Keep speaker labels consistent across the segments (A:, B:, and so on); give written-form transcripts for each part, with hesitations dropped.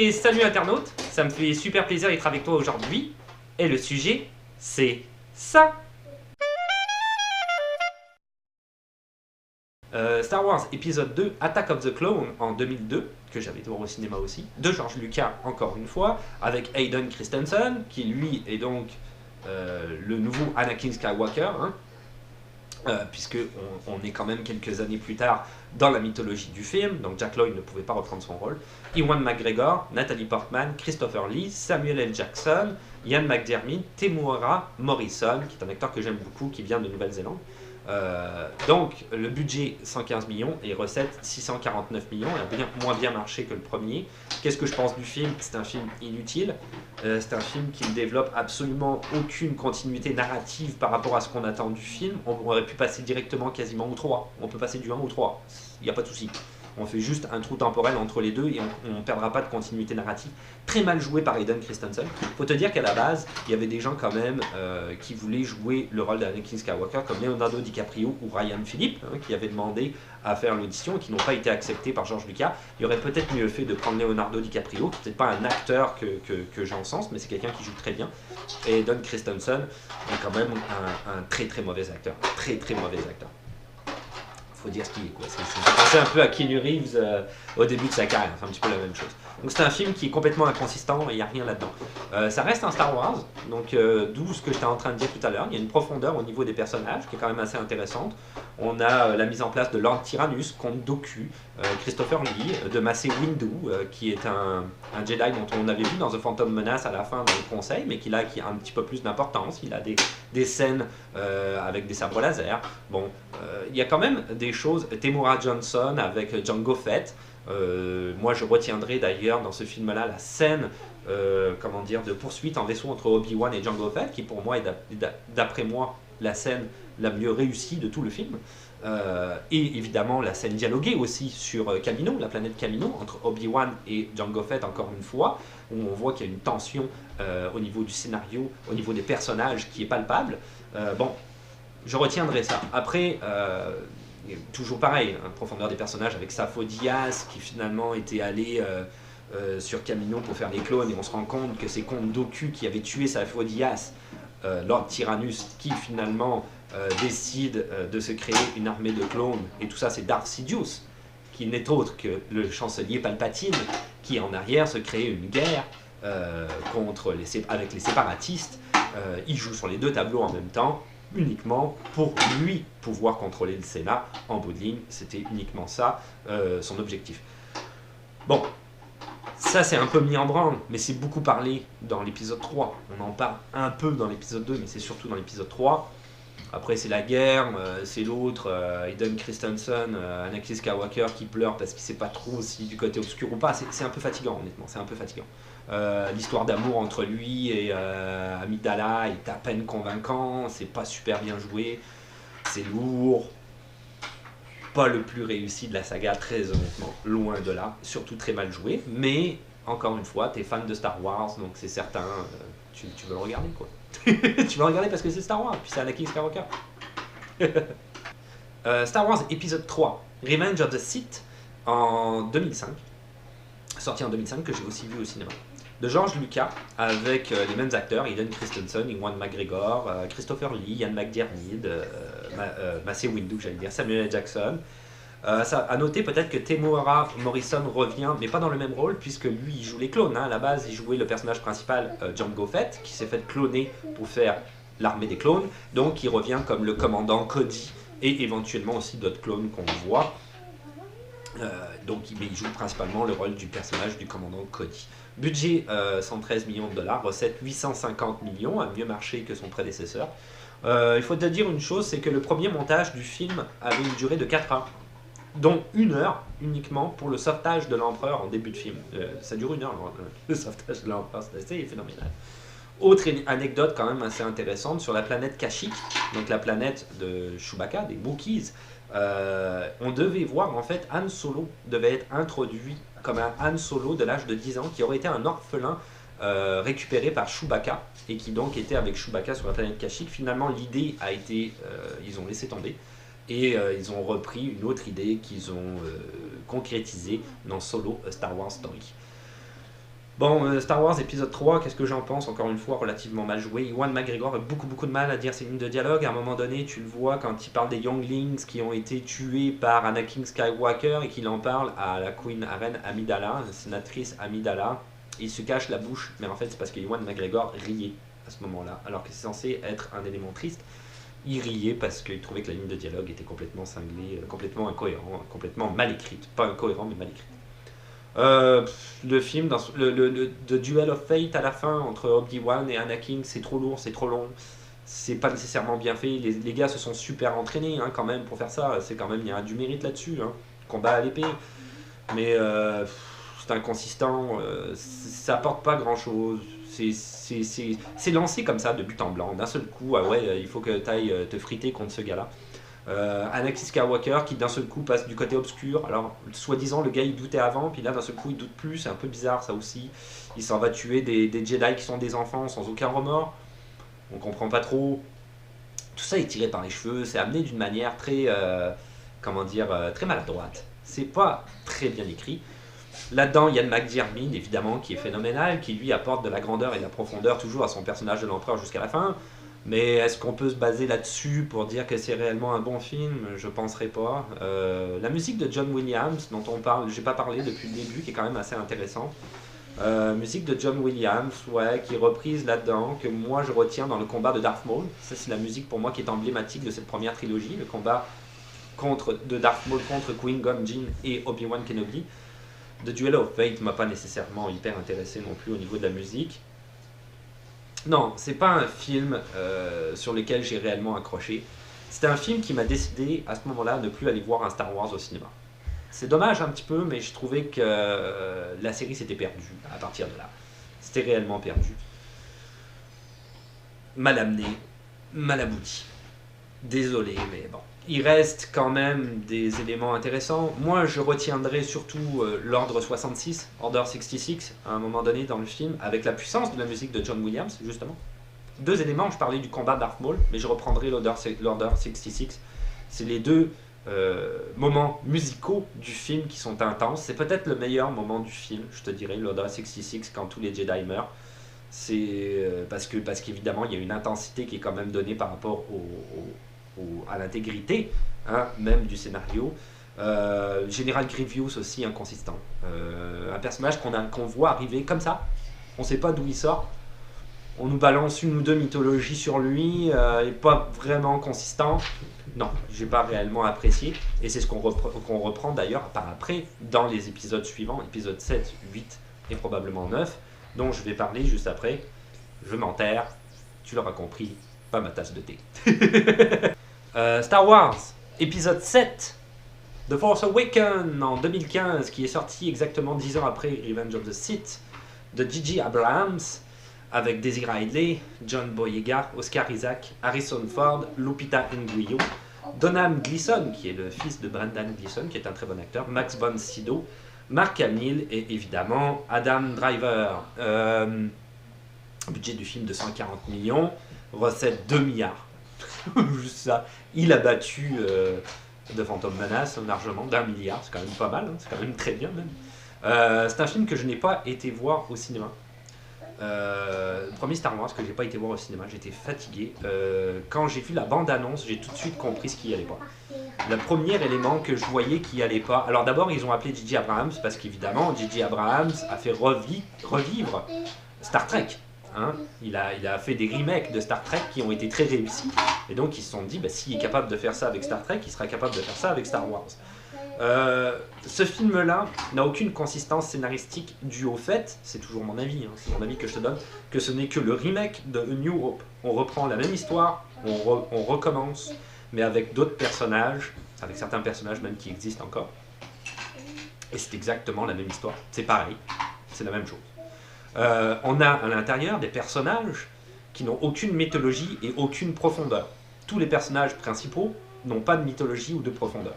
A: Et salut internaute, ça me fait super plaisir d'être avec toi aujourd'hui. Et le sujet, c'est ça. Star Wars épisode 2, Attack of the Clone en 2002, que j'avais été voir au cinéma aussi, de George Lucas encore une fois, avec Hayden Christensen, qui lui est donc le nouveau Anakin Skywalker, hein, puisque on est quand même quelques années plus tard dans la mythologie du film, donc Jack Lloyd ne pouvait pas reprendre son rôle. Ewan McGregor, Natalie Portman, Christopher Lee, Samuel L. Jackson, Ian McDiarmid, Temuera Morrison, qui est un acteur que j'aime beaucoup, qui vient de Nouvelle-Zélande. Donc le budget 115 millions et recettes 649 millions, il a moins bien marché que le premier. Qu'est-ce que je pense du film? C'est un film inutile, c'est un film qui ne développe absolument aucune continuité narrative par rapport à ce qu'on attend du film. On aurait pu passer directement quasiment au 3, on peut passer du 1 au 3, il n'y a pas de souci. On fait juste un trou temporel entre les deux et on ne perdra pas de continuité narrative. Très mal joué par Hayden Christensen. Faut te dire qu'à la base, il y avait des gens quand même qui voulaient jouer le rôle d'Anakin Skywalker, comme Leonardo DiCaprio ou Ryan Phillippe, hein, qui avaient demandé à faire l'audition et qui n'ont pas été acceptés par George Lucas. Il aurait peut-être mieux fait de prendre Leonardo DiCaprio, qui n'est peut-être pas un acteur que j'encense, mais c'est quelqu'un qui joue très bien. Et Hayden Christensen est quand même un très très mauvais acteur. Très très mauvais acteur. Faut dire ce qu'il est, quoi. C'est pensé un peu à Keanu Reeves au début de sa carrière, c'est un petit peu la même chose. Donc c'est un film qui est complètement inconsistant et il n'y a rien là-dedans. Ça reste un Star Wars, donc d'où ce que j'étais en train de dire tout à l'heure. Il y a une profondeur au niveau des personnages qui est quand même assez intéressante. On a la mise en place de Lord Tyrannus, Comte Dooku, Christopher Lee, de Mace Windu, qui est un Jedi dont on avait vu dans The Phantom Menace à la fin dans le conseil, mais qui a un petit peu plus d'importance. Il a des scènes avec des sabres laser. Bon, il y a quand même des choses. Temuera Johnson avec Jango Fett. Moi, je retiendrai d'ailleurs dans ce film-là la scène de poursuite en vaisseau entre Obi-Wan et Jango Fett, qui pour moi est d'après moi la scène la mieux réussie de tout le film. Et évidemment la scène dialoguée aussi sur Kamino, la planète Kamino, entre Obi-Wan et Jango Fett encore une fois, où on voit qu'il y a une tension au niveau du scénario, au niveau des personnages qui est palpable. Bon, je retiendrai ça. Après, toujours pareil, hein, profondeur des personnages avec Safo Dyas qui finalement était allé sur Kamino pour faire des clones et on se rend compte que c'est Comte Dooku qui avait tué Safo Dyas, Lord Tyrannus qui finalement décide de se créer une armée de clones et tout ça c'est Darth Sidious qui n'est autre que le chancelier Palpatine qui en arrière se crée une guerre avec les séparatistes. Il joue sur les deux tableaux en même temps uniquement pour lui pouvoir contrôler le Sénat en bout de ligne. C'était uniquement ça son objectif. Bon, ça c'est un peu mis en branle, mais c'est beaucoup parlé dans l'épisode 3. On en parle un peu dans l'épisode 2, mais c'est surtout dans l'épisode 3. Après c'est la guerre, c'est l'autre, Hayden Christensen, Anakin Skywalker qui pleure parce qu'il sait pas trop si du côté obscur ou pas. C'est un peu fatigant honnêtement, c'est un peu fatigant. L'histoire d'amour entre lui et Amidala est à peine convaincant, c'est pas super bien joué, c'est lourd, pas le plus réussi de la saga très honnêtement, loin de là, surtout très mal joué, mais encore une fois, t'es fan de Star Wars, donc c'est certain, tu veux le regarder quoi. Tu veux le regarder parce que c'est Star Wars, puis c'est Anakin Skywalker. Star Wars épisode 3, Revenge of the Sith, en 2005, sorti en 2005, que j'ai aussi vu au cinéma, de George Lucas, avec les mêmes acteurs, Hayden Christensen, Ewan McGregor, Christopher Lee, Ian McDiarmid, Mace Windu, j'allais dire, Samuel L. Jackson. À noter peut-être que Temuera Morrison revient, mais pas dans le même rôle, puisque lui il joue les clones. Hein. À la base, il jouait le personnage principal, Jango Fett, qui s'est fait cloner pour faire l'armée des clones. Donc il revient comme le commandant Cody, et éventuellement aussi d'autres clones qu'on voit. Mais il joue principalement le rôle du personnage du commandant Cody. Budget 113 millions de dollars, recette 850 millions, a mieux marché que son prédécesseur. Il faut te dire une chose, c'est que le premier montage du film avait une durée de 4 heures, dont 1 heure uniquement pour le sauvetage de l'empereur en début de film. Ça dure 1 heure, le sauvetage de l'empereur, c'est assez phénoménal. Autre anecdote quand même assez intéressante, sur la planète Kashyyyk, donc la planète de Chewbacca, des Wookiees, on devait voir en fait Han Solo devait être introduit comme un Han Solo de l'âge de 10 ans qui aurait été un orphelin récupéré par Chewbacca et qui donc était avec Chewbacca sur la planète Kashyyyk. Finalement l'idée a été, ils ont laissé tomber et ils ont repris une autre idée qu'ils ont concrétisée dans Solo A Star Wars Story. Bon, Star Wars épisode 3, qu'est-ce que j'en pense? Encore une fois, relativement mal joué. Ewan McGregor a beaucoup de mal à dire ses lignes de dialogue. À un moment donné, tu le vois quand il parle des Younglings qui ont été tués par Anakin Skywalker et qu'il en parle à la Queen, à Reine Amidala, la sénatrice Amidala. Il se cache la bouche, mais en fait, c'est parce que Ewan McGregor riait à ce moment-là, alors que c'est censé être un élément triste. Il riait parce qu'il trouvait que la ligne de dialogue était complètement cinglée, complètement incohérente, complètement mal écrite. Pas incohérent, mais mal écrite. Le film, The Duel of Fate à la fin entre Obi-Wan et Anakin, c'est trop lourd, c'est trop long, c'est pas nécessairement bien fait. Les gars se sont super entraînés quand même pour faire ça, c'est quand même, il y a du mérite là-dessus. Combat à l'épée, mais c'est inconsistant, ça apporte pas grand-chose. C'est lancé comme ça de but en blanc, d'un seul coup, ah ouais, il faut que tu ailles te friter contre ce gars-là. Anakin Skywalker qui d'un seul coup passe du côté obscur. Alors, soi-disant, le gars il doutait avant, puis là d'un seul coup il doute plus, c'est un peu bizarre ça aussi. Il s'en va tuer des Jedi qui sont des enfants sans aucun remords. On comprend pas trop. Tout ça est tiré par les cheveux, c'est amené d'une manière très, très maladroite. C'est pas très bien écrit. Là-dedans, il y a McDiarmid, évidemment, qui est phénoménal, qui lui apporte de la grandeur et de la profondeur toujours à son personnage de l'empereur jusqu'à la fin. Mais est-ce qu'on peut se baser là-dessus pour dire que c'est réellement un bon film? Je penserais pas. La musique de John Williams, dont on parle, j'ai pas parlé depuis le début, qui est quand même assez intéressante. Musique de John Williams, ouais, qui est reprise là-dedans, que moi je retiens dans le combat de Darth Maul. Ça, c'est la musique pour moi qui est emblématique de cette première trilogie, le combat de Darth Maul contre Qui-Gon Jinn et Obi-Wan Kenobi. The Duel of Fate m'a pas nécessairement hyper intéressé non plus au niveau de la musique. Non, c'est pas un film sur lequel j'ai réellement accroché. C'était un film qui m'a décidé à ce moment-là de ne plus aller voir un Star Wars au cinéma. C'est dommage un petit peu, mais je trouvais que la série s'était perdue à partir de là. C'était réellement perdu. Mal amené, mal abouti. Désolé, mais bon. Il reste quand même des éléments intéressants. Moi, je retiendrai surtout l'Ordre 66, Order 66, à un moment donné dans le film, avec la puissance de la musique de John Williams, justement. Deux éléments, je parlais du combat Darth Maul, mais je reprendrai l'Order 66. C'est les deux moments musicaux du film qui sont intenses. C'est peut-être le meilleur moment du film, je te dirais, l'Order 66, quand tous les Jedi meurent. C'est parce qu'évidemment, il y a une intensité qui est quand même donnée par rapport à l'intégrité même du scénario. Général Grievous aussi inconsistant. Un personnage qu'on voit arriver comme ça, on ne sait pas d'où il sort. On nous balance une ou deux mythologies sur lui, et pas vraiment consistant. Non, j'ai pas réellement apprécié. Et c'est ce qu'on reprend d'ailleurs par après dans les épisodes suivants, épisodes 7, 8 et probablement 9, dont je vais parler juste après. Je m'enterre, tu l'auras compris, pas ma tasse de thé. Star Wars, épisode 7, The Force Awakens en 2015, qui est sorti exactement 10 ans après Revenge of the Sith, de J.J. Abrams, avec Daisy Ridley, John Boyega, Oscar Isaac, Harrison Ford, Lupita Nyong'o, Domhnall Gleeson, qui est le fils de Brendan Gleeson, qui est un très bon acteur, Max von Sydow, Mark Hamill et évidemment Adam Driver. Budget du film de 140 millions, recette 2 milliards. Juste ça. Il a battu The Phantom Menace largement d'1 milliard, c'est quand même pas mal, c'est quand même très bien même. C'est un film que je n'ai pas été voir au cinéma. Le premier Star Wars que j'ai pas été voir au cinéma, j'étais fatigué. Quand j'ai vu la bande-annonce, j'ai tout de suite compris ce qui allait pas. Le premier élément que je voyais qui allait pas. Alors d'abord, ils ont appelé J.J. Abrams parce qu'évidemment, J.J. Abrams a fait revivre Star Trek. Il a fait des remakes de Star Trek qui ont été très réussis. Et donc ils se sont dit, s'il est capable de faire ça avec Star Trek, il sera capable de faire ça avec Star Wars. Ce film-là n'a aucune consistance scénaristique due au fait, c'est toujours mon avis, c'est mon avis que je te donne, que ce n'est que le remake de A New Hope. On reprend la même histoire, on recommence, mais avec d'autres personnages, avec certains personnages même qui existent encore. Et c'est exactement la même histoire, c'est pareil, c'est la même chose. On a à l'intérieur des personnages qui n'ont aucune mythologie et aucune profondeur. Tous les personnages principaux n'ont pas de mythologie ou de profondeur.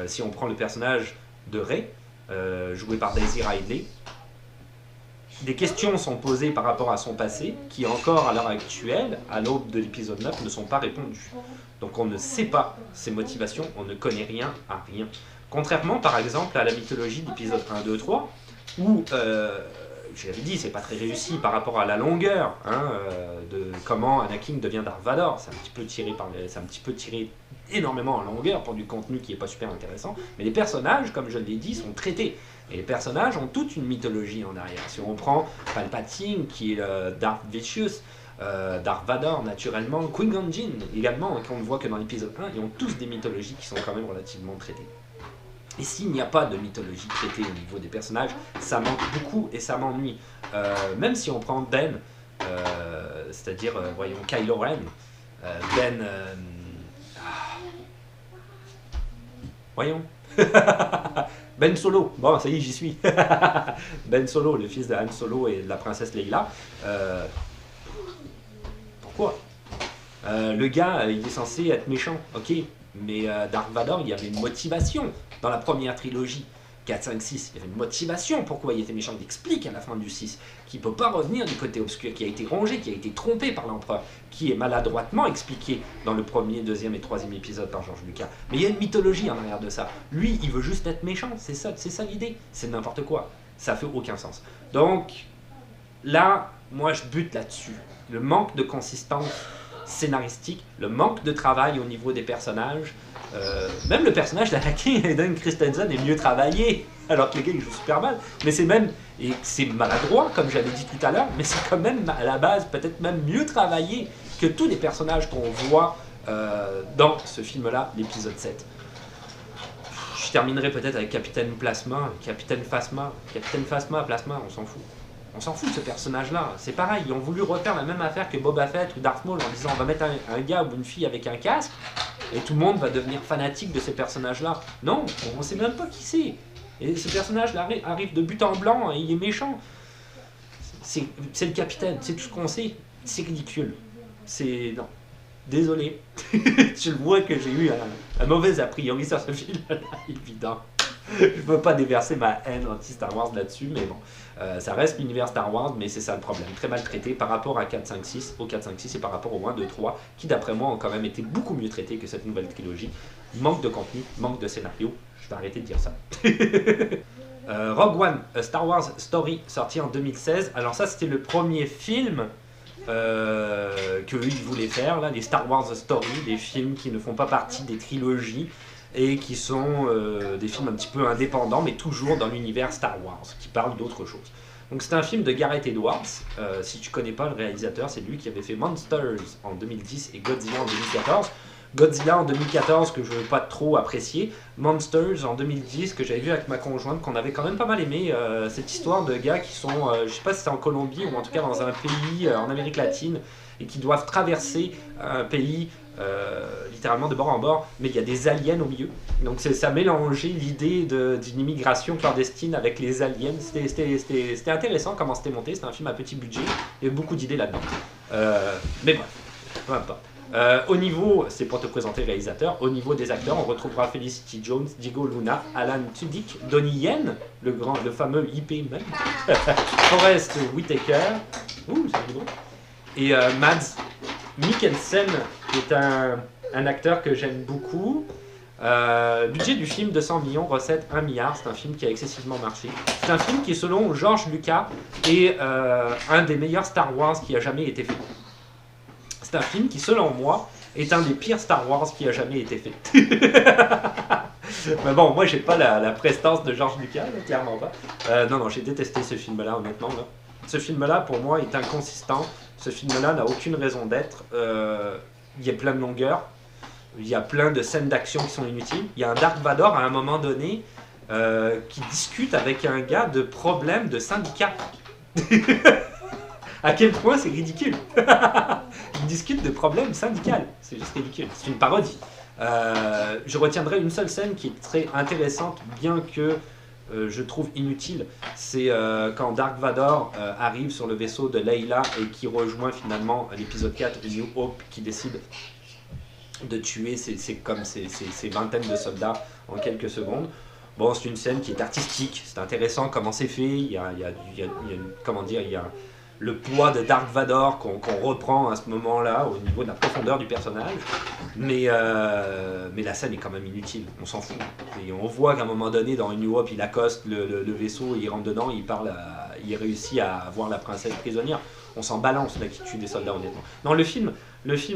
A: Si on prend le personnage de Rey, joué par Daisy Ridley, des questions sont posées par rapport à son passé qui encore à l'heure actuelle, à l'aube de l'épisode 9, ne sont pas répondues. Donc on ne sait pas ses motivations, on ne connaît rien à rien. Contrairement par exemple à la mythologie d'épisode 1, 2, 3, où j'avais dit, c'est pas très réussi par rapport à la longueur de comment Anakin devient Dark Vador. C'est un petit peu tiré énormément en longueur pour du contenu qui est pas super intéressant. Mais les personnages, comme je l'ai dit, sont traités. Et les personnages ont toute une mythologie en arrière. Si on prend Palpatine, qui est Darth Vicious, Darth Vader naturellement, Qui-Gon Jinn également, qu'on ne voit que dans l'épisode 1, ils ont tous des mythologies qui sont quand même relativement traitées. Et s'il n'y a pas de mythologie traitée au niveau des personnages, ça manque beaucoup et ça m'ennuie. Même si on prend Ben, c'est-à-dire, voyons, Kylo Ren, Ben... voyons. Ben Solo, bon ça y est j'y suis. Ben Solo, le fils de Han Solo et de la princesse Leila. Pourquoi le gars, il est censé être méchant, ok. Mais Dark Vador, il y avait une motivation dans la première trilogie. 4, 5, 6, il y avait une motivation pourquoi il était méchant. Il explique à la fin du 6 qu'il ne peut pas revenir du côté obscur, qui a été rongé, qui a été trompé par l'empereur, qui est maladroitement expliqué dans le premier, deuxième et troisième épisode par George Lucas. Mais il y a une mythologie en arrière de ça. Lui, il veut juste être méchant, c'est ça l'idée. C'est n'importe quoi. Ça fait aucun sens. Donc, là, moi je bute là-dessus. Le manque de consistance scénaristique, le manque de travail au niveau des personnages. Même le personnage d'Anakin Hayden Christensen est mieux travaillé, alors que le gars il joue super mal. Mais c'est maladroit, comme j'avais dit tout à l'heure, mais c'est quand même à la base peut-être même mieux travaillé que tous les personnages qu'on voit dans ce film-là, l'épisode 7. Je terminerai peut-être avec Capitaine Plasma, Capitaine Phasma, Plasma, on s'en fout. On s'en fout de ce personnage-là. C'est pareil, ils ont voulu refaire la même affaire que Boba Fett ou Darth Maul en disant on va mettre un gars ou une fille avec un casque et tout le monde va devenir fanatique de ces personnages-là. Non, on ne sait même pas qui c'est. Et ce personnage-là arrive de but en blanc et il est méchant. C'est le capitaine, c'est tout ce qu'on sait. C'est ridicule. Non. Désolé. Je le vois que j'ai eu un mauvais a priori sur ce film-là, évident. Je ne veux pas déverser ma haine anti-Star Wars là-dessus, mais bon, ça reste l'univers Star Wars, mais c'est ça le problème. Très mal traité par rapport à 4, 5, 6, au 4, 5, 6 et par rapport au 1, 2, 3, qui d'après moi ont quand même été beaucoup mieux traités que cette nouvelle trilogie. Manque de contenu, manque de scénario, je vais arrêter de dire ça. Rogue One, A Star Wars Story, sorti en 2016. Alors ça, c'était le premier film qu'eux, ils voulaient faire, là, les Star Wars Story, des films qui ne font pas partie des trilogies, et qui sont des films un petit peu indépendants, mais toujours dans l'univers Star Wars, qui parlent d'autre chose. Donc c'est un film de Gareth Edwards. Si tu connais pas le réalisateur, c'est lui qui avait fait Monsters en 2010 et Godzilla en 2014. Godzilla en 2014 que je n'ai pas trop apprécié, Monsters en 2010 que j'avais vu avec ma conjointe, qu'on avait quand même pas mal aimé, cette histoire de gars qui sont, je sais pas si c'est en Colombie ou en tout cas dans un pays en Amérique latine, et qui doivent traverser un pays littéralement de bord en bord, mais il y a des aliens au milieu. Donc ça mélangeait l'idée d'une immigration clandestine avec les aliens. C'était intéressant comment c'était monté, c'était un film à petit budget, il y avait beaucoup d'idées là-dedans. Mais bref, peu importe. Au niveau, c'est pour te présenter le réalisateur, au niveau des acteurs, on retrouvera Felicity Jones, Diego Luna, Alan Tudyk, Donnie Yen, le fameux IP même, Forest Whitaker, c'est drôle, et Mads Mikkelsen, qui est un acteur que j'aime beaucoup. Budget du film 200 millions, recette 1 milliard, c'est un film qui a excessivement marché. C'est un film qui, selon George Lucas, est un des meilleurs Star Wars qui a jamais été fait. C'est un film qui, selon moi, est un des pires Star Wars qui a jamais été fait. Mais bon, moi j'ai pas la prestance de George Lucas, là, clairement pas. Non, j'ai détesté ce film-là, honnêtement. Là. Ce film-là, pour moi, est inconsistant. Ce film-là n'a aucune raison d'être. Il y a plein de longueurs. Il y a plein de scènes d'action qui sont inutiles. Il y a un Dark Vador à un moment donné qui discute avec un gars de problèmes de syndicat. À quel point c'est ridicule. Il discute de problèmes syndicaux. C'est juste ridicule. C'est une parodie. Je retiendrai une seule scène qui est très intéressante, bien que je trouve inutile. C'est quand Dark Vador arrive sur le vaisseau de Leila et qui rejoint finalement l'épisode 4 de New Hope, qui décide de tuer ces vingtaines de soldats en quelques secondes. Bon, c'est une scène qui est artistique, c'est intéressant comment c'est fait, il y a le poids de Dark Vador qu'on reprend à ce moment-là au niveau de la profondeur du personnage, mais la scène est quand même inutile, on s'en fout. Et on voit qu'à un moment donné dans New Hope, il accoste le vaisseau, il rentre dedans, il parle il réussit à avoir la princesse prisonnière. On s'en balance là qui tue des soldats honnêtement. Non, le film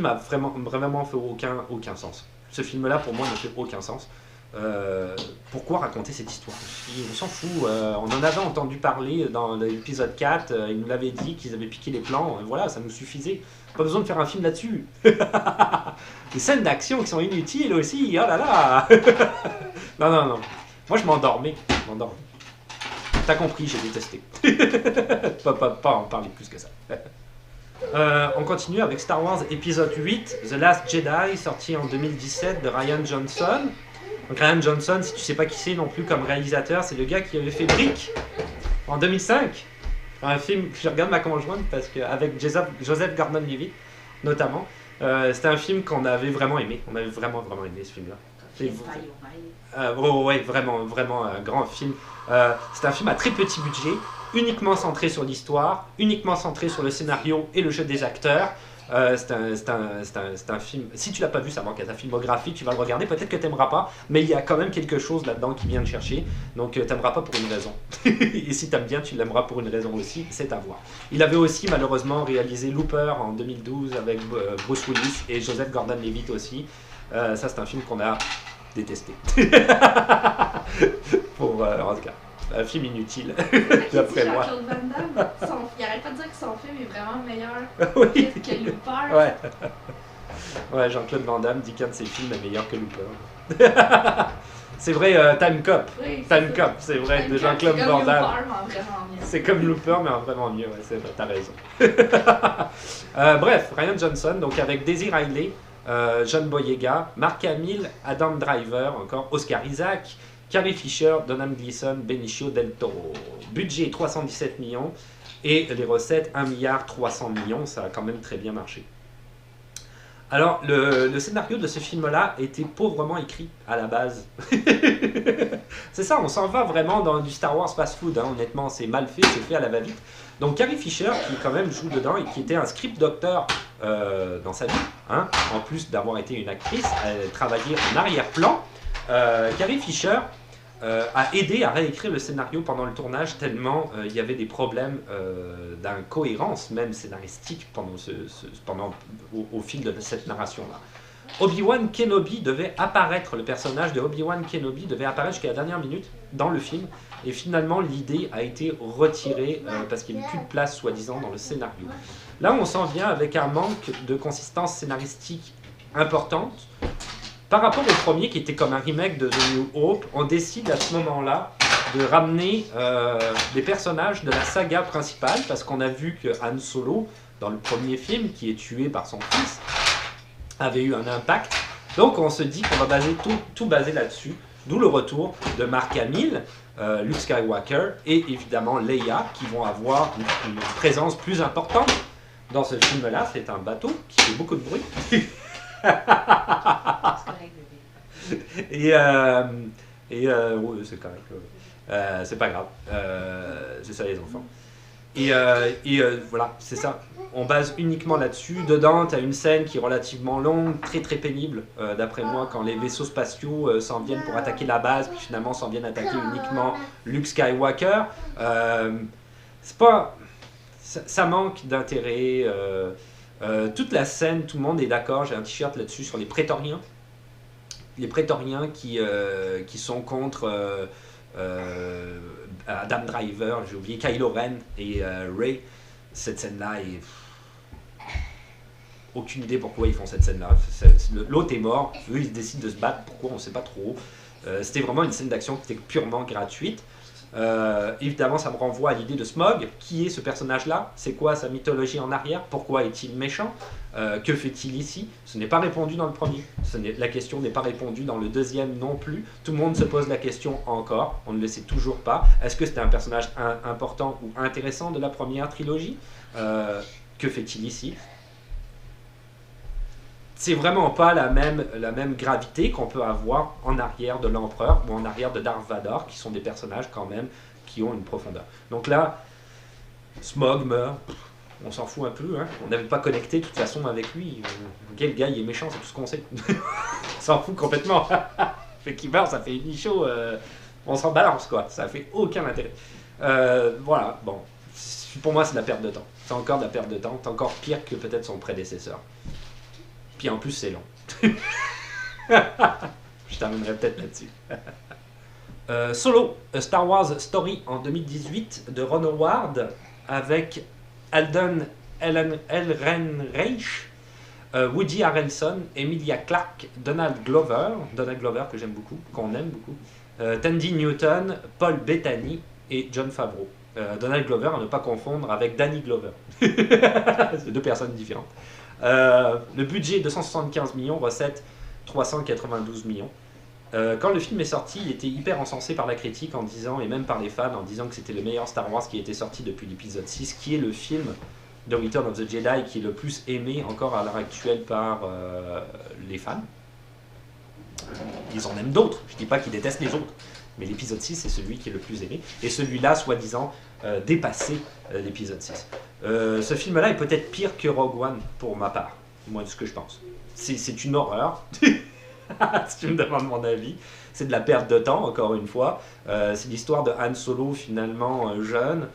A: a vraiment fait aucun sens. Ce film-là pour moi ne fait aucun sens. Pourquoi raconter cette histoire? On s'en fout, on en avait entendu parler dans l'épisode 4, ils nous l'avaient dit qu'ils avaient piqué les plans, voilà, ça nous suffisait. Pas besoin de faire un film là-dessus. Les scènes d'action qui sont inutiles aussi, oh là là. Non. Moi je m'endormais. T'as compris, j'ai détesté. pas en parler plus que ça. On continue avec Star Wars épisode 8, The Last Jedi, sorti en 2017 de Rian Johnson. Donc Rian Johnson, si tu sais pas qui c'est non plus comme réalisateur, c'est le gars qui avait fait Brick en 2005. Un film que je regarde ma conjointe parce que avec Joseph Gordon-Levitt notamment. C'était un film qu'on avait vraiment aimé. On avait vraiment aimé ce film-là. Ouais, vraiment un grand film. C'est un film à très petit budget, uniquement centré sur l'histoire, uniquement centré sur le scénario et le jeu des acteurs. C'est un film, si tu l'as pas vu, ça manque à ta filmographie, tu vas le regarder, peut-être que t'aimeras pas, mais il y a quand même quelque chose là-dedans qui vient de chercher, donc t'aimeras pas pour une raison. Et si t'aimes bien, tu l'aimeras pour une raison aussi, c'est à voir. Il avait aussi malheureusement réalisé Looper en 2012 avec Bruce Willis et Joseph Gordon-Levitt aussi. Ça c'est un film qu'on a détesté. En tout cas, un film inutile, d'après moi.
B: Jean-Claude Van Damme, il arrête pas de dire que son film est vraiment meilleur
A: Oui.
B: que Looper.
A: Ouais, Jean-Claude Van Damme dit qu'un de ses films est meilleur que Looper. C'est vrai, Time Cop.
B: Oui,
A: Time Cop, c'est vrai,
B: Time
A: de
B: Cop,
A: Jean-Claude
B: c'est
A: Van
B: comme
A: Damme.
B: Looper, mais en vraiment mieux.
A: C'est comme Looper, mais en vraiment mieux, ouais, c'est vrai, t'as raison. Bref, Rian Johnson, donc avec Daisy Ridley, John Boyega, Mark Hamill, Adam Driver, encore Oscar Isaac, Carrie Fisher, Donald Gleeson, Benicio del Toro. Budget 317 millions et les recettes 1,3 milliard, ça a quand même très bien marché. Alors, le scénario de ce film-là était pauvrement écrit à la base. C'est ça, on s'en va vraiment dans du Star Wars fast-food, hein, honnêtement, c'est mal fait, c'est fait à la va-vite. Donc Carrie Fisher, qui quand même joue dedans et qui était un script docteur dans sa vie, hein, en plus d'avoir été une actrice, elle travaillait en arrière-plan. Carrie Fisher a aidé à réécrire le scénario pendant le tournage tellement il y avait des problèmes d'incohérence même scénaristique au fil de cette narration-là. Obi-Wan Kenobi devait apparaître, le personnage de Obi-Wan Kenobi devait apparaître jusqu'à la dernière minute dans le film et finalement l'idée a été retirée parce qu'il n'y avait plus de place soi-disant dans le scénario. Là on s'en vient avec un manque de consistance scénaristique importante. Par rapport au premier, qui était comme un remake de The New Hope, on décide à ce moment-là de ramener des personnages de la saga principale, parce qu'on a vu que Han Solo, dans le premier film, qui est tué par son fils, avait eu un impact. Donc on se dit qu'on va baser tout baser là-dessus, d'où le retour de Mark Hamill, Luke Skywalker et évidemment Leia, qui vont avoir une présence plus importante dans ce film-là. C'est un bateau qui fait beaucoup de bruit. Et ouais, c'est correct. C'est pas grave. C'est ça les enfants. Et voilà, c'est ça. On base uniquement là-dessus. Dedans, tu as une scène qui est relativement longue, très pénible, d'après moi, quand les vaisseaux spatiaux s'en viennent pour attaquer la base, puis finalement s'en viennent attaquer uniquement Luke Skywalker. C'est pas... Ça manque d'intérêt. Toute la scène, tout le monde est d'accord, j'ai un t-shirt là-dessus sur les prétoriens. Les prétoriens qui sont contre Adam Driver, j'ai oublié, Kylo Ren et Rey. Cette scène-là est... Aucune idée pourquoi ils font cette scène-là. L'autre est mort, eux ils décident de se battre, pourquoi on ne sait pas trop. C'était vraiment une scène d'action qui était purement gratuite. Évidemment, ça me renvoie à l'idée de Smaug. Qui est ce personnage-là? C'est quoi sa mythologie en arrière? Pourquoi est-il méchant? Que fait-il ici? Ce n'est pas répondu dans le premier. La question n'est pas répondue dans le deuxième non plus. Tout le monde se pose la question encore. On ne le sait toujours pas. Est-ce que c'était un personnage important ou intéressant de la première trilogie? Que fait-il ici? C'est vraiment pas la même gravité qu'on peut avoir en arrière de l'Empereur ou en arrière de Darth Vader, qui sont des personnages quand même qui ont une profondeur. Donc là, Smaug meurt, on s'en fout un peu, hein. On n'avait pas connecté de toute façon avec lui. Quel gars il est méchant, c'est tout ce qu'on sait. On s'en fout complètement. Fait qu'il meurt, ça fait une show, on s'en balance quoi, ça fait aucun intérêt. Voilà, bon. pour moi, c'est de la perte de temps. C'est encore de la perte de temps. C'est encore pire que peut-être son prédécesseur. Puis en plus, c'est long. Je terminerai peut-être là-dessus. Solo, A Star Wars Story en 2018 de Ron Howard avec Alden Ehrenreich, Woody Harrelson, Emilia Clarke, Donald Glover que j'aime beaucoup, qu'on aime beaucoup, Tandy Newton, Paul Bettany et Jon Favreau. Donald Glover à ne pas confondre avec Danny Glover. C'est deux personnes différentes. Le budget 275 millions, recette 392 millions. Quand le film est sorti, il était hyper encensé par la critique en disant, et même par les fans, en disant que c'était le meilleur Star Wars qui était sorti depuis l'épisode 6, qui est le film de Return of the Jedi qui est le plus aimé encore à l'heure actuelle par les fans. Ils en aiment d'autres, je dis pas qu'ils détestent les autres, mais l'épisode 6 c'est celui qui est le plus aimé, et celui-là, soi-disant, dépassé l'épisode 6. Ce film-là est peut-être pire que Rogue One, pour ma part, moi de ce que je pense. C'est une horreur. Si tu me demandes mon avis, c'est de la perte de temps, encore une fois. C'est l'histoire de Han Solo, finalement, jeune.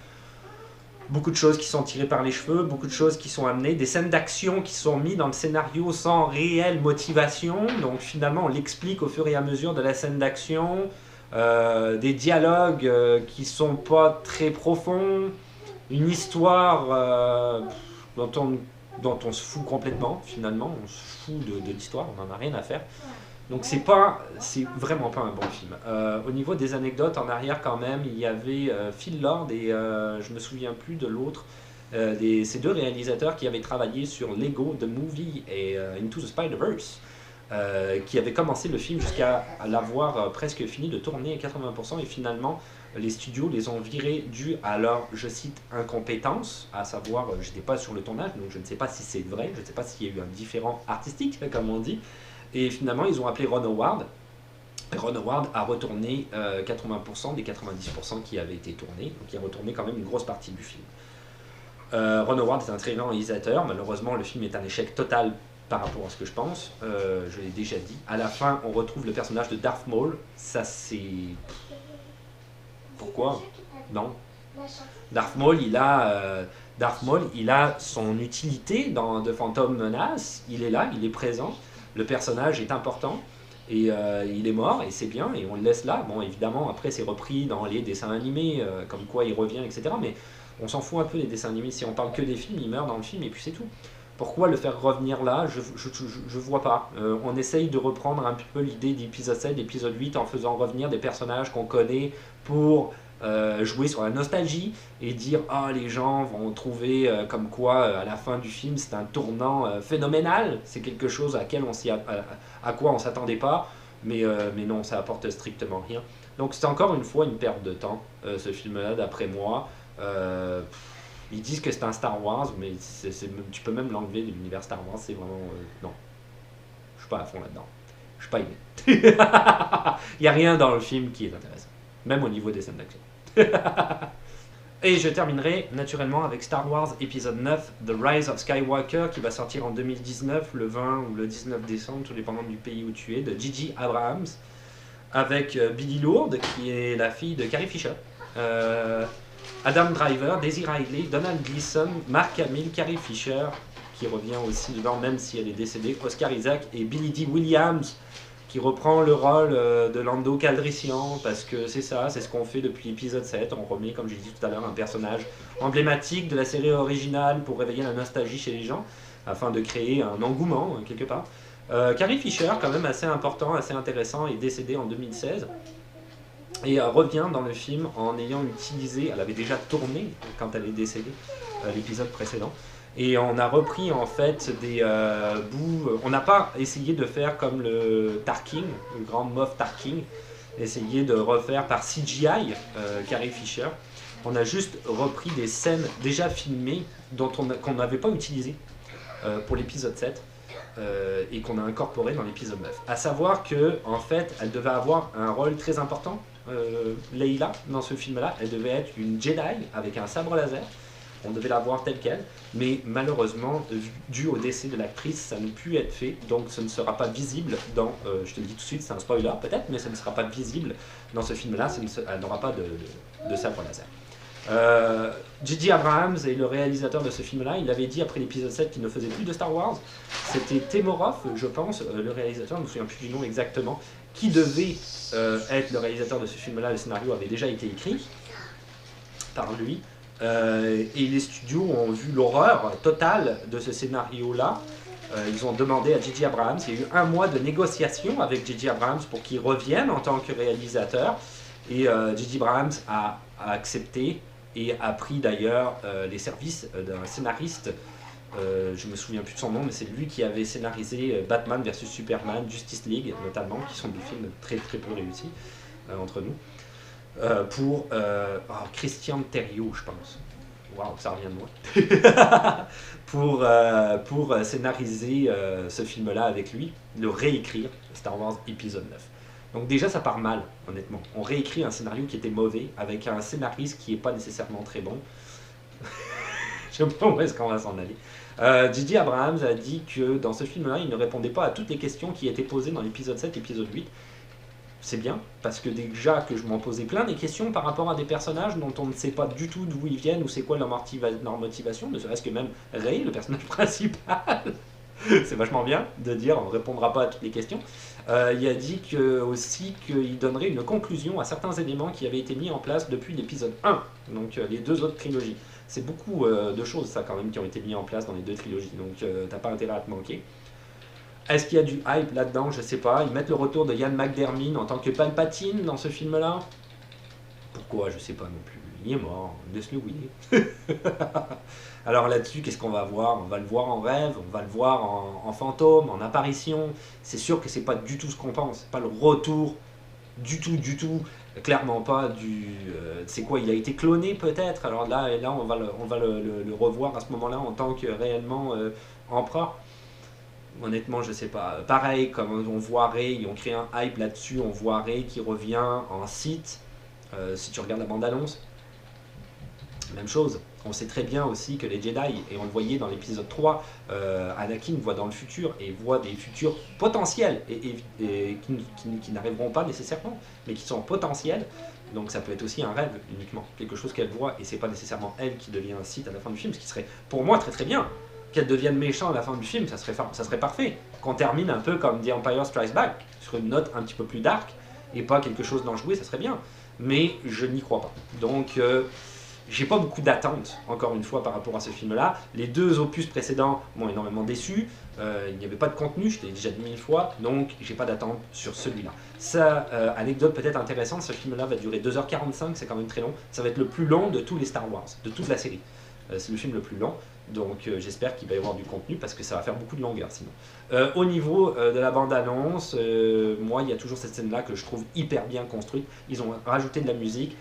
A: Beaucoup de choses qui sont tirées par les cheveux, beaucoup de choses qui sont amenées, des scènes d'action qui sont mises dans le scénario sans réelle motivation. Donc, finalement, on l'explique au fur et à mesure de la scène d'action. Des dialogues qui sont pas très profonds. Une histoire dont on se fout complètement, finalement. On se fout de l'histoire, on n'en a rien à faire. Donc c'est vraiment pas un bon film. Au niveau des anecdotes en arrière quand même, il y avait Phil Lord et je me souviens plus de l'autre, ces deux réalisateurs qui avaient travaillé sur Lego The Movie et Into the Spider-Verse, qui avaient commencé le film jusqu'à l'avoir presque fini de tourner à 80% et finalement les studios les ont virés dû à leur, je cite, incompétence, à savoir, j'étais pas sur le tournage, donc je ne sais pas si c'est vrai, je ne sais pas s'il y a eu un différent artistique, comme on dit. Et finalement, ils ont appelé Ron Howard. Ron Howard a retourné 80% des 90% qui avaient été tournés. Donc il a retourné quand même une grosse partie du film. Ron Howard est un très grand réalisateur. Malheureusement, le film est un échec total par rapport à ce que je pense. Je l'ai déjà dit. À la fin, on retrouve le personnage de Darth Maul. Ça, c'est... Pourquoi? Non. Darth Maul, il a son utilité dans The Phantom Menace. Il est là, il est présent. Le personnage est important et il est mort et c'est bien et on le laisse là. Bon, évidemment, après c'est repris dans les dessins animés, comme quoi il revient, etc. Mais on s'en fout un peu des dessins animés. Si on parle que des films, il meurt dans le film et puis c'est tout. Pourquoi le faire revenir là? Je vois pas. On essaye de reprendre un peu l'idée d'épisode 7, d'épisode 8 en faisant revenir des personnages qu'on connaît pour jouer sur la nostalgie et dire ah les gens vont trouver comme quoi à la fin du film c'est un tournant phénoménal, c'est quelque chose à quoi on s'attendait pas, mais non, ça apporte strictement rien. Donc c'est encore une fois une perte de temps ce film là d'après moi. Ils disent que c'est un Star Wars, mais tu peux même l'enlever de l'univers Star Wars, c'est vraiment non, je suis pas à fond là-dedans, je suis pas aimé. Il n'y a rien dans le film qui est intéressant, même au niveau des scènes d'action. Et je terminerai naturellement avec Star Wars épisode 9, The Rise of Skywalker, qui va sortir en 2019, le 20 ou le 19 décembre, tout dépendant du pays où tu es, de J.J. Abrams, avec Billy Lourdes, qui est la fille de Carrie Fisher, Adam Driver, Daisy Ridley, Donald Gleason, Mark Hamill, Carrie Fisher, qui revient aussi dedans, même si elle est décédée, Oscar Isaac et Billy Dee Williams, qui reprend le rôle de Lando Calrissian, parce que c'est ça, c'est ce qu'on fait depuis l'épisode 7, on remet, comme j'ai dit tout à l'heure, un personnage emblématique de la série originale pour réveiller la nostalgie chez les gens, afin de créer un engouement, quelque part. Carrie Fisher, quand même assez important, assez intéressant, est décédée en 2016, et revient dans le film en ayant utilisé, elle avait déjà tourné quand elle est décédée, l'épisode précédent, et on a repris en fait des bouts. On n'a pas essayé de faire comme le Tarkin, le grand Moff Tarkin, essayer de refaire par CGI Carrie Fisher. On a juste repris des scènes déjà filmées qu'on n'avait pas utilisées pour l'épisode 7 et qu'on a incorporé dans l'épisode 9. À savoir que en fait, elle devait avoir un rôle très important. Leila, dans ce film-là, elle devait être une Jedi avec un sabre laser. On devait la voir telle qu'elle, mais malheureusement, dû au décès de l'actrice, ça n'a pu être fait, donc ce ne sera pas visible dans, je te le dis tout de suite, c'est un spoiler peut-être, mais ça ne sera pas visible dans ce film-là, elle n'aura pas de sabre laser. J.J. Abrams est le réalisateur de ce film-là. Il avait dit après l'épisode 7 qu'il ne faisait plus de Star Wars. C'était Temorov, je pense, le réalisateur, je ne me souviens plus du nom exactement, qui devait être le réalisateur de ce film-là. Le scénario avait déjà été écrit par lui. Et les studios ont vu l'horreur totale de ce scénario-là. Ils ont demandé à J.J. Abrams, il y a eu 1 mois de négociation avec J.J. Abrams pour qu'il revienne en tant que réalisateur. Et J.J. Abrams a accepté et a pris d'ailleurs les services d'un scénariste. Je me souviens plus de son nom, mais c'est lui qui avait scénarisé Batman vs Superman, Justice League notamment, qui sont des films très très peu réussis entre nous. Pour Christian Thériault, je pense. Waouh, ça revient de moi. pour scénariser ce film-là avec lui, le réécrire, Star Wars épisode 9. Donc déjà, ça part mal, honnêtement. On réécrit un scénario qui était mauvais, avec un scénariste qui n'est pas nécessairement très bon. Je ne sais pas où est-ce qu'on va s'en aller. J.J. Abrams a dit que dans ce film-là, il ne répondait pas à toutes les questions qui étaient posées dans l'épisode 7 et l'épisode 8. C'est bien, parce que déjà que je m'en posais plein des questions par rapport à des personnages dont on ne sait pas du tout d'où ils viennent ou c'est quoi leur motivation, ne serait-ce que même Rey, le personnage principal. C'est vachement bien de dire on ne répondra pas à toutes les questions. Il a dit aussi qu'il donnerait une conclusion à certains éléments qui avaient été mis en place depuis l'épisode 1, donc les 2 autres trilogies. C'est beaucoup de choses ça quand même qui ont été mis en place dans les 2 trilogies, donc t'as pas intérêt à te manquer. Est-ce qu'il y a du hype là-dedans? Je sais pas. Ils mettent le retour de Ian McDiarmid en tant que Palpatine dans ce film-là. Pourquoi? Je sais pas non plus. Il est mort. Laisse-le ouiller. Alors là-dessus, qu'est-ce qu'on va voir? On va le voir en rêve, on va le voir en fantôme, en apparition. C'est sûr que c'est pas du tout ce qu'on pense. C'est pas le retour du tout. Clairement pas du... c'est quoi? Il a été cloné peut-être? Alors là, on va le revoir à ce moment-là en tant que réellement empereur. Honnêtement, je sais pas. Pareil, comme on voit Rey, ils ont créé un hype là-dessus, on voit Rey qui revient en Sith. Si tu regardes la bande-annonce, même chose. On sait très bien aussi que les Jedi, et on le voyait dans l'épisode 3, Anakin voit dans le futur et voit des futurs potentiels et qui n'arriveront pas nécessairement, mais qui sont potentiels. Donc ça peut être aussi un rêve uniquement, quelque chose qu'elle voit et c'est pas nécessairement elle qui devient un Sith à la fin du film, ce qui serait pour moi très très bien. Qu'elle devienne méchant à la fin du film, ça serait parfait. Qu'on termine un peu comme The Empire Strikes Back, sur une note un petit peu plus dark, et pas quelque chose d'enjoué, ça serait bien. Mais je n'y crois pas. Donc, j'ai pas beaucoup d'attentes, encore une fois, par rapport à ce film-là. Les 2 opus précédents m'ont énormément déçu. Il n'y avait pas de contenu, je t'ai déjà dit 1000 fois, donc j'ai pas d'attente sur celui-là. Ça, anecdote peut-être intéressante, ce film-là va durer 2h45, c'est quand même très long. Ça va être le plus long de tous les Star Wars, de toute la série. C'est le film le plus long. Donc j'espère qu'il va y avoir du contenu parce que ça va faire beaucoup de longueur sinon. Au niveau de la bande-annonce, moi il y a toujours cette scène-là que je trouve hyper bien construite. Ils ont rajouté de la musique.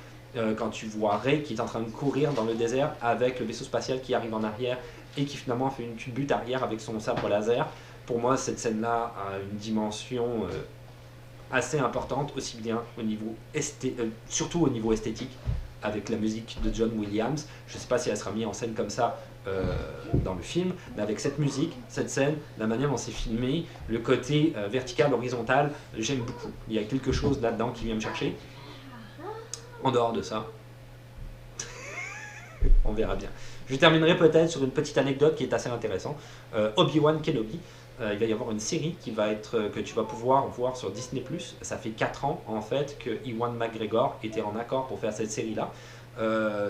A: Quand tu vois Rey qui est en train de courir dans le désert avec le vaisseau spatial qui arrive en arrière et qui finalement fait une culbute arrière avec son sabre laser. Pour moi cette scène-là a une dimension assez importante, aussi bien au niveau surtout au niveau esthétique, avec la musique de John Williams. Je ne sais pas si elle sera mise en scène comme ça dans le film, mais avec cette musique, cette scène, la manière dont c'est filmé, le côté vertical, horizontal, j'aime beaucoup. Il y a quelque chose là-dedans qui vient me chercher. En dehors de ça, on verra bien. Je terminerai peut-être sur une petite anecdote qui est assez intéressante. Obi-Wan Kenobi, il va y avoir une série qui va être, que tu vas pouvoir voir sur Disney+. Ça fait 4 ans en fait que Ewan McGregor était en accord pour faire cette série-là.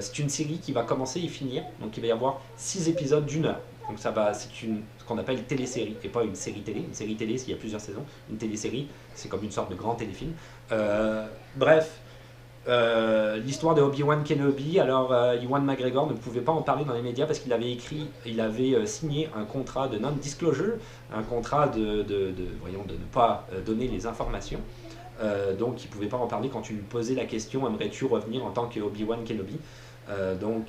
A: C'est une série qui va commencer et finir, donc il va y avoir 6 épisodes d'1 heure. Donc ça va, c'est ce qu'on appelle télésérie, et pas une série télé. Une série télé, s'il y a plusieurs saisons. Une télésérie, c'est comme une sorte de grand téléfilm. Bref, l'histoire de Obi-Wan Kenobi. Alors, Ewan McGregor ne pouvait pas en parler dans les médias parce qu'il avait signé un contrat de non-disclosure, un contrat de ne pas donner les informations. Donc il ne pouvait pas en parler quand tu lui posais la question aimerais-tu revenir en tant que Obi-Wan Kenobi. Donc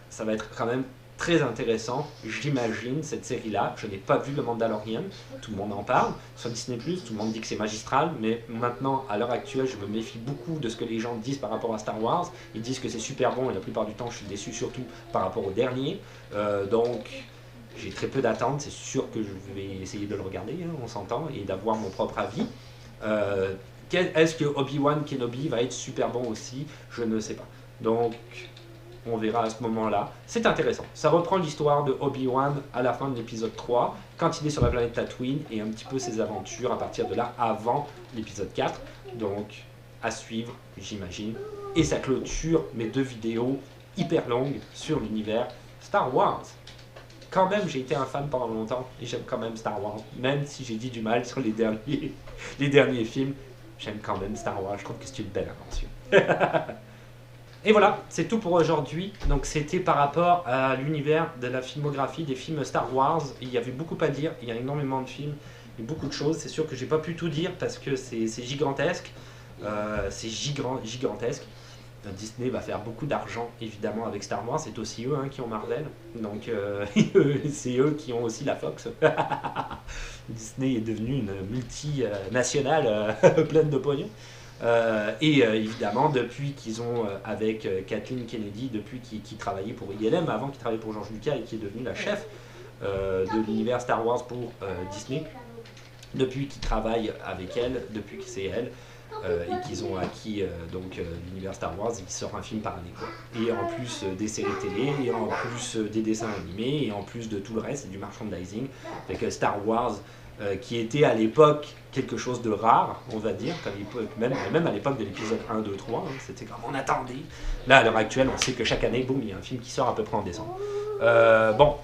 A: ça va être quand même très intéressant, j'imagine, cette série-là. Je n'ai pas vu le Mandalorian, tout le monde en parle sur Disney+, tout le monde dit que c'est magistral, mais maintenant, à l'heure actuelle, je me méfie beaucoup de ce que les gens disent par rapport à Star Wars. Ils disent que c'est super bon et la plupart du temps, je suis déçu, surtout par rapport au dernier. Donc j'ai très peu d'attentes, c'est sûr que je vais essayer de le regarder, hein, on s'entend, et d'avoir mon propre avis. Est-ce que Obi-Wan Kenobi va être super bon aussi? Je ne sais pas. Donc on verra à ce moment-là. C'est intéressant. Ça reprend l'histoire de Obi-Wan à la fin de l'épisode 3, quand il est sur la planète Tatooine, et un petit peu ses aventures à partir de là, avant l'épisode 4. Donc, à suivre, j'imagine. Et ça clôture mes 2 vidéos hyper longues sur l'univers Star Wars. Quand même, j'ai été un fan pendant longtemps, et j'aime quand même Star Wars. Même si j'ai dit du mal sur les derniers films, j'aime quand même Star Wars. Je trouve que c'est une belle invention. Et voilà, c'est tout pour aujourd'hui. Donc c'était par rapport à l'univers de la filmographie des films Star Wars. Il y avait beaucoup à dire, il y a énormément de films et beaucoup de choses. C'est sûr que j'ai pas pu tout dire parce que c'est gigantesque. C'est gigantesque. Disney va faire beaucoup d'argent évidemment avec Star Wars. C'est aussi eux qui ont Marvel. Donc c'est eux qui ont aussi la Fox. Disney est devenu une multinationale pleine de pognon. Évidemment, depuis qu'ils ont, avec Kathleen Kennedy, depuis qu'ils travaillaient pour ILM, avant qu'ils travaillaient pour George Lucas et qui est devenue la chef de l'univers Star Wars pour Disney, depuis qu'ils travaillent avec elle, depuis que c'est elle, et qu'ils ont acquis l'univers Star Wars, et qui sort un film par année, quoi. Et en plus des séries télé, et en plus des dessins animés, et en plus de tout le reste, c'est du merchandising, avec Star Wars, qui était à l'époque quelque chose de rare, on va dire, même à l'époque de l'épisode 1, 2, 3, c'était comme on attendait. Là, à l'heure actuelle, on sait que chaque année, boum, il y a un film qui sort à peu près en décembre. Bon,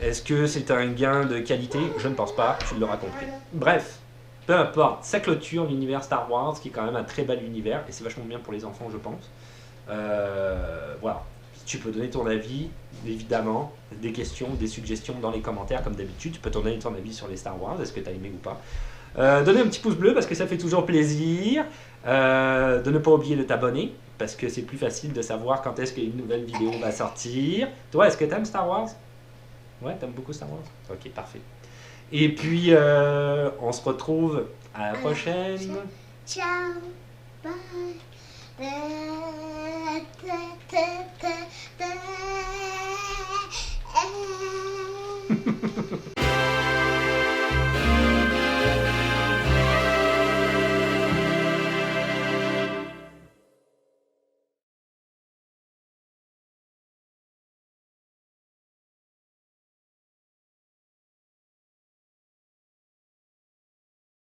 A: est-ce que c'est un gain de qualité? Je ne pense pas, tu l'auras compris. Bref, peu importe, ça clôture l'univers Star Wars, qui est quand même un très bel univers, et c'est vachement bien pour les enfants, je pense. Voilà. Tu peux donner ton avis, évidemment, des questions, des suggestions dans les commentaires, comme d'habitude. Tu peux donner ton avis sur les Star Wars, est-ce que tu as aimé ou pas. Donnez un petit pouce bleu, parce que ça fait toujours plaisir. De ne pas oublier de t'abonner, parce que c'est plus facile de savoir quand est-ce qu'une nouvelle vidéo va sortir. Toi, est-ce que tu aimes Star Wars? Ouais, t'aimes beaucoup Star Wars? Ok, parfait. Et puis, on se retrouve à la prochaine.
C: Ciao, bye. Da, da, da, da.